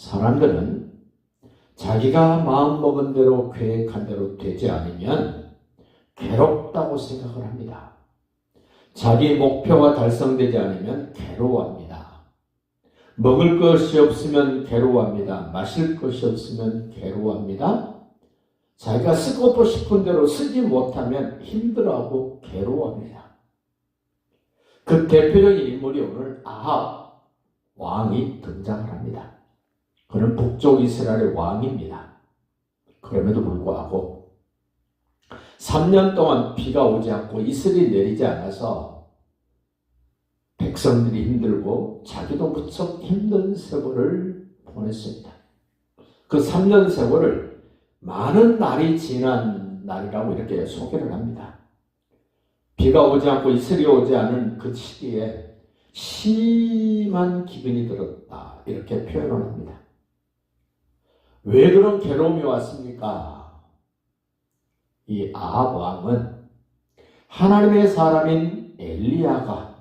사람들은 자기가 마음먹은 대로 계획한 대로 되지 않으면 괴롭다고 생각을 합니다. 자기 목표가 달성되지 않으면 괴로워합니다. 먹을 것이 없으면 괴로워합니다. 마실 것이 없으면 괴로워합니다. 자기가 쓰고 싶은 대로 쓰지 못하면 힘들어하고 괴로워합니다. 그 대표적인 인물이 오늘 아합 왕이 등장을 합니다. 그는 북쪽 이스라엘의 왕입니다. 그럼에도 불구하고 3년 동안 비가 오지 않고 이슬이 내리지 않아서 백성들이 힘들고 자기도 무척 힘든 세월을 보냈습니다. 그 3년 세월을 많은 날이 지난 날이라고 이렇게 소개를 합니다. 비가 오지 않고 이슬이 오지 않은 그 시기에 심한 기근이 들었다 이렇게 표현을 합니다. 왜 그런 괴로움이 왔습니까? 이 아합 왕은 하나님의 사람인 엘리야가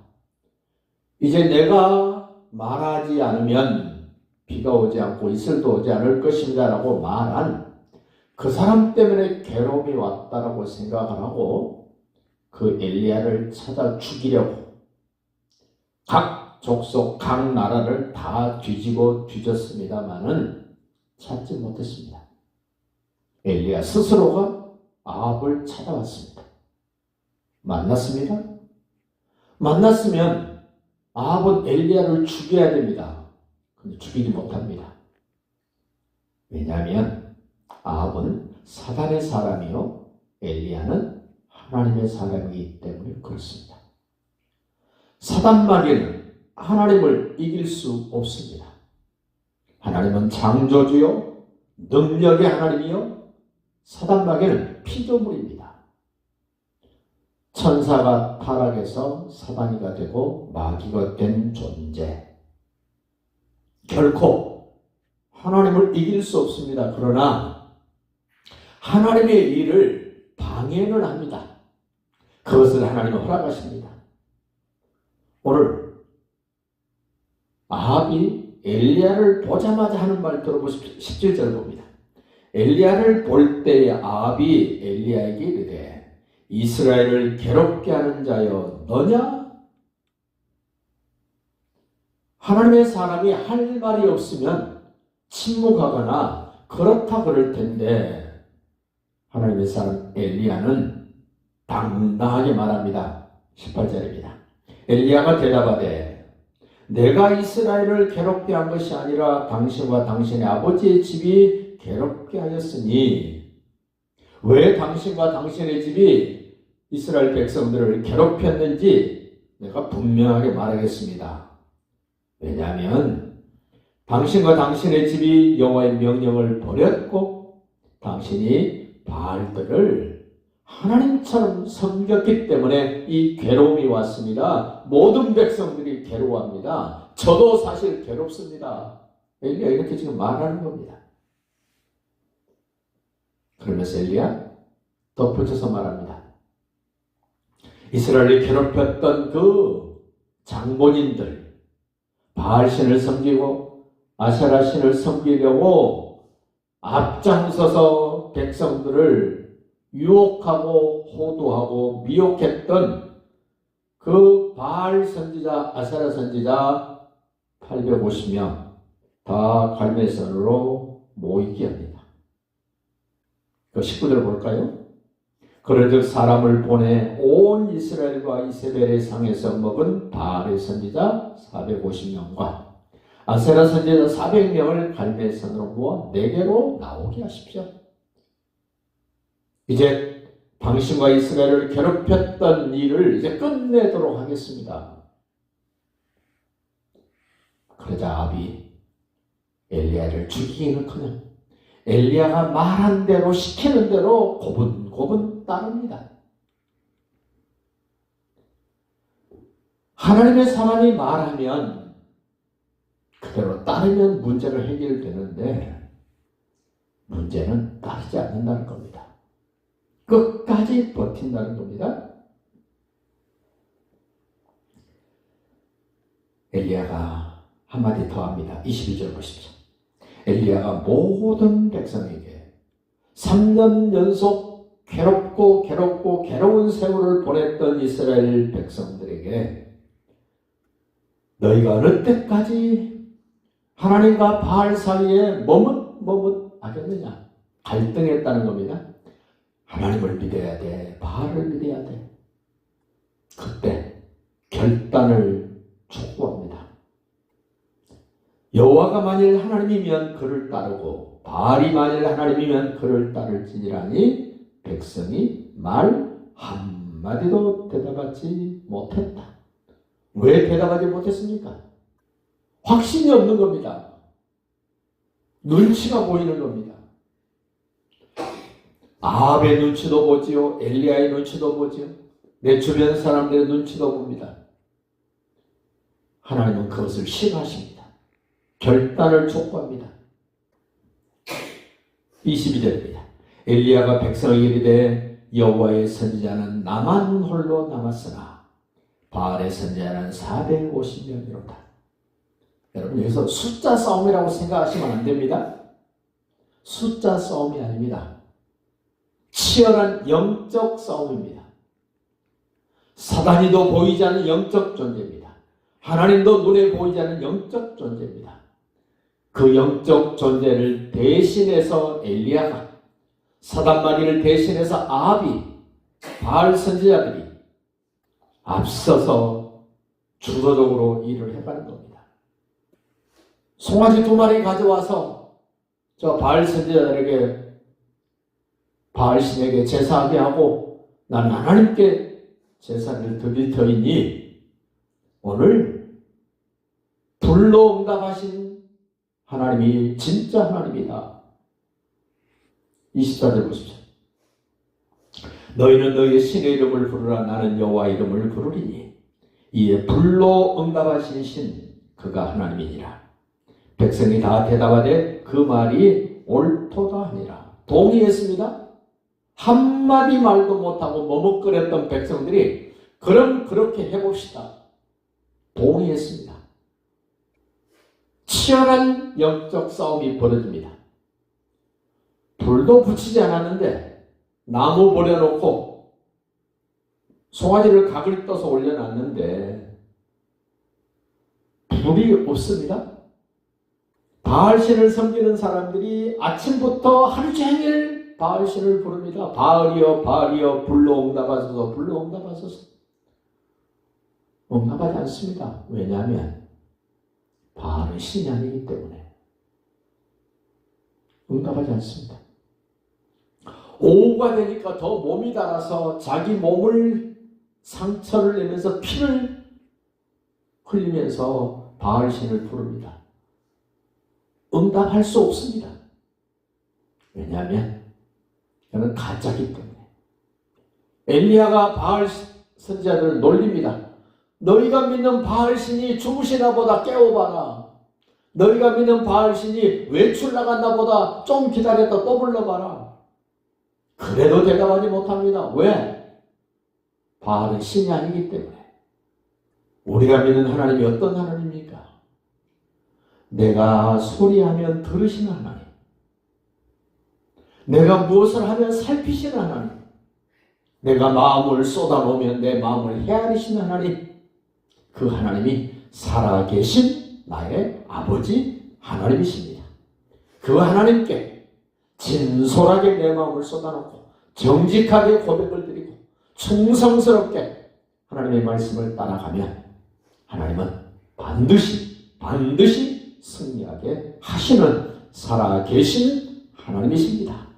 이제 내가 말하지 않으면 비가 오지 않고 이슬도 오지 않을 것입니다 라고 말한 그 사람 때문에 괴로움이 왔다라고 생각을 하고 그 엘리야를 찾아 죽이려고 각 족속, 각 나라를 다 뒤지고 뒤졌습니다마는 찾지 못했습니다. 엘리야 스스로가 아합을 찾아왔습니다. 만났습니다. 만났으면 아합은 엘리야를 죽여야 됩니다. 근데 죽이지 못합니다. 왜냐하면 아합은 사단의 사람이요 엘리야는 하나님의 사람이기 때문에 그렇습니다. 사단마귀는 하나님을 이길 수 없습니다. 하나님은 창조주요 능력의 하나님이요 사단마귀는 피조물입니다. 천사가 타락해서 사단이가 되고 마귀가 된 존재. 결코 하나님을 이길 수 없습니다. 그러나 하나님의 일을 방해는 합니다. 그것을 하나님은 허락하십니다. 오늘 아합이 엘리야를 보자마자 하는 말 들어보십시오. 17절 봅니다. 엘리야를 볼 때에 아합이 엘리야에게 이르되 이스라엘을 괴롭게 하는 자여 너냐? 하나님의 사람이 할 말이 없으면 침묵하거나 그렇다 그럴 텐데 하나님의 사람 엘리야는 당당하게 말합니다. 18절입니다. 엘리야가 대답하되 내가 이스라엘을 괴롭게 한 것이 아니라 당신과 당신의 아버지의 집이 괴롭게 하였으니 왜 당신과 당신의 집이 이스라엘 백성들을 괴롭혔는지 내가 분명하게 말하겠습니다. 왜냐하면 당신과 당신의 집이 여호와의 명령을 버렸고 당신이 바알들을 하나님처럼 섬겼기 때문에 이 괴로움이 왔습니다. 모든 백성들이 괴로워합니다. 저도 사실 괴롭습니다. 엘리야 이렇게 지금 말하는 겁니다. 그러면서 엘리야 덧붙여서 말합니다. 이스라엘을 괴롭혔던 그 장본인들 바알신을 섬기고 아세라신을 섬기려고 앞장서서 백성들을 유혹하고 호도하고 미혹했던 그 바알 선지자 아세라 선지자 850명 다 갈멜산으로 모이게 합니다. 그 19절 볼까요? 그런즉 사람을 보내 온 이스라엘과 이세벨의 상에서 먹은 바알의 선지자 450명과 아세라 선지자 400명을 갈멜산으로 모아 내게로 나오게 하십시오. 이제 당신과 이스라엘을 괴롭혔던 일을 이제 끝내도록 하겠습니다. 그러자 아합이 엘리야를 죽이기는커녕 엘리야가 말한 대로 시키는 대로 고분고분 따릅니다. 하나님의 사람이 말하면 그대로 따르면 문제가 해결되는데 문제는 따르지 않는다는 겁니다. 끝까지 버틴다는 겁니다. 엘리야가 한마디 더 합니다. 22절 보십시오. 엘리야가 모든 백성에게 3년 연속 괴로운 세월을 보냈던 이스라엘 백성들에게 너희가 어느 때까지 하나님과 바알 사이에 머뭇하겠느냐? 갈등했다는 겁니다. 하나님을 믿어야 돼. 바알을 믿어야 돼. 그때 결단을 촉구합니다. 여호와가 만일 하나님이면 그를 따르고 바알이 만일 하나님이면 그를 따를지니라니 백성이 말 한마디도 대답하지 못했다. 왜 대답하지 못했습니까? 확신이 없는 겁니다. 눈치가 보이는 겁니다. 아합의 눈치도 보지요. 엘리야의 눈치도 보지요. 내 주변 사람들의 눈치도 봅니다. 하나님은 그것을 싫어하십니다. 결단을 촉구합니다. 22절입니다. 엘리야가 백성에게 이르되 여호와의 선지자는 나만 홀로 남았으나 바알의 선지자는 450명이로다. 여러분 여기서 숫자 싸움이라고 생각하시면 안 됩니다. 숫자 싸움이 아닙니다. 치열한 영적 싸움입니다. 사단이도 보이지 않는 영적 존재입니다. 하나님도 눈에 보이지 않는 영적 존재입니다. 그 영적 존재를 대신해서 엘리야가, 사단마귀를 대신해서 아합이, 바알 선지자들이 앞서서 주도적으로 일을 해가는 겁니다. 송아지 2마리 가져와서 저 바알 선지자들에게, 바알 신에게 제사하게 하고 나는 하나님께 제사를 드릴 터이니 오늘 불로 응답하신 하나님이 진짜 하나님이다. 24절 보십시오. 너희는 너희의 신의 이름을 부르라. 나는 여호와 이름을 부르리니 이에 불로 응답하신 신 그가 하나님이니라. 백성이 다 대답하되 그 말이 옳도다 하니라. 동의했습니다. 한마디 말도 못하고 머뭇거렸던 백성들이 그럼 그렇게 해봅시다. 동의했습니다. 치열한 영적 싸움이 벌어집니다. 불도 붙이지 않았는데 나무 버려놓고 송아지를 각을 떠서 올려놨는데 불이 없습니다. 바알신을 섬기는 사람들이 아침부터 하루 종일 바알신을 부릅니다. 바알이여 바알이여 불로 응답하소서 불로 응답하소서. 응답하지 않습니다. 왜냐하면 바알은 신이 아니기 때문에 응답하지 않습니다. 오후가 되니까 더 몸이 달아서 자기 몸을 상처를 내면서 피를 흘리면서 바알신을 부릅니다. 응답할 수 없습니다. 왜냐하면 그는 가짜기 때문에. 엘리야가 바알 선지자들을 놀립니다. 너희가 믿는 바알신이 주무시나 보다 깨워봐라. 너희가 믿는 바알신이 외출 나갔나 보다 좀 기다렸다 또 불러봐라. 그래도 대답하지 못합니다. 왜? 바알은 신이 아니기 때문에. 우리가 믿는 하나님이 어떤 하나님입니까? 내가 소리하면 들으시는 하나님. 내가 무엇을 하면 살피시는 하나님. 내가 마음을 쏟아놓으면 내 마음을 헤아리시는 하나님. 그 하나님이 살아계신 나의 아버지 하나님이십니다. 그 하나님께 진솔하게 내 마음을 쏟아놓고 정직하게 고백을 드리고 충성스럽게 하나님의 말씀을 따라가면 하나님은 반드시 승리하게 하시는 살아계신 하나님이십니다.